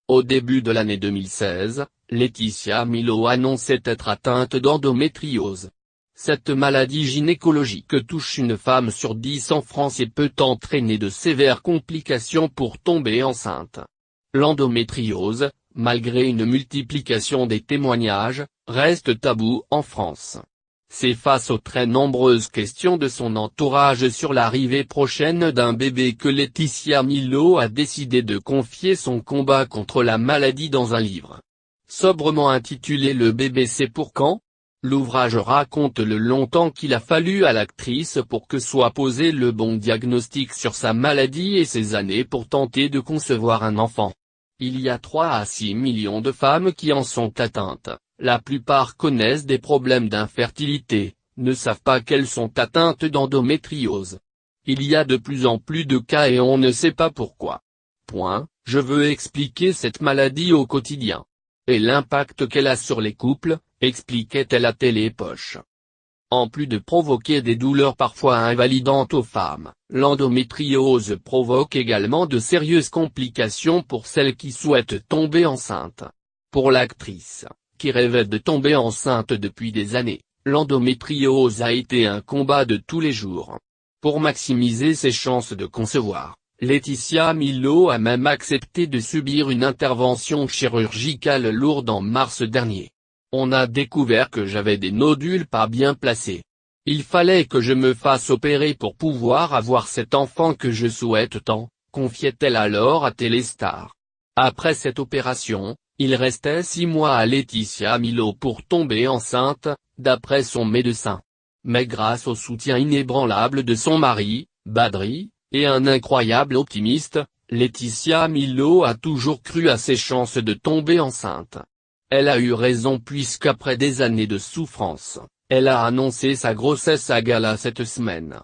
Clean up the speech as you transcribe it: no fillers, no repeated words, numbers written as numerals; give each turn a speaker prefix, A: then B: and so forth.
A: Au début de l'année 2016, Laetitia Milo annonçait être atteinte d'endométriose. Cette maladie gynécologique touche une femme sur 10 en France et peut entraîner de sévères complications pour tomber enceinte. L'endométriose, malgré une multiplication des témoignages, reste tabou en France. C'est face aux très nombreuses questions de son entourage sur l'arrivée prochaine d'un bébé que Laetitia Milo a décidé de confier son combat contre la maladie dans un livre. Sobrement intitulé Le bébé c'est pour quand ? L'ouvrage raconte le long temps qu'il a fallu à l'actrice pour que soit posé le bon diagnostic sur sa maladie et ses années pour tenter de concevoir un enfant. Il y a 3 à 6 millions de femmes qui en sont atteintes. La plupart connaissent des problèmes d'infertilité, ne savent pas qu'elles sont atteintes d'endométriose. Il y a de plus en plus de cas et on ne sait pas pourquoi. Je veux expliquer cette maladie au quotidien. Et l'impact qu'elle a sur les couples, expliquait-elle à Télépoche. En plus de provoquer des douleurs parfois invalidantes aux femmes, l'endométriose provoque également de sérieuses complications pour celles qui souhaitent tomber enceinte. Pour l'actrice, qui rêvait de tomber enceinte depuis des années, l'endométriose a été un combat de tous les jours. Pour maximiser ses chances de concevoir, Laetitia Milo a même accepté de subir une intervention chirurgicale lourde en mars dernier. On a découvert que j'avais des nodules pas bien placés. Il fallait que je me fasse opérer pour pouvoir avoir cet enfant que je souhaite tant, confiait-elle alors à Téléstar. Après cette opération, il restait 6 mois à Laetitia Milo pour tomber enceinte, d'après son médecin. Mais grâce au soutien inébranlable de son mari, Badri, et un incroyable optimiste, Laetitia Milo a toujours cru à ses chances de tomber enceinte. Elle a eu raison puisqu'après des années de souffrance, elle a annoncé sa grossesse à gala cette semaine.